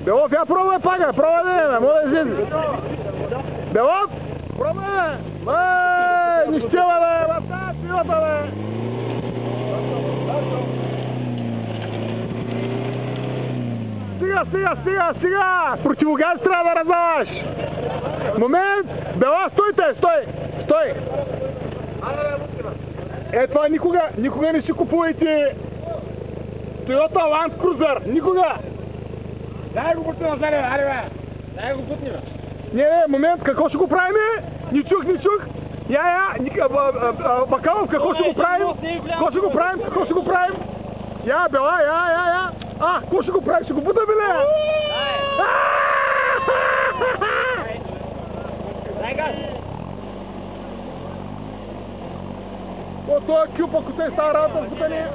Белов, я пробвай пага, пробвай да може да излезе. Белов, пробвай да. Нищела бе, бата, силата бе. Стига! Противогаз трябва да раздаваш! Момент! Бела, стой! Това никога не си купувайте Toyota Land Cruiser! Никога! Дай го бутни назад, аре бе! Дай го бутни бе! Не, момент, какво ще го правим? Не чух! Бакалов, какво ще го правим? Какво ще го правим? Я, Бела, я! Какво ще го правим? Ще го бута, беле! Дай газ! Той е кюп, ако те става работа с бутане.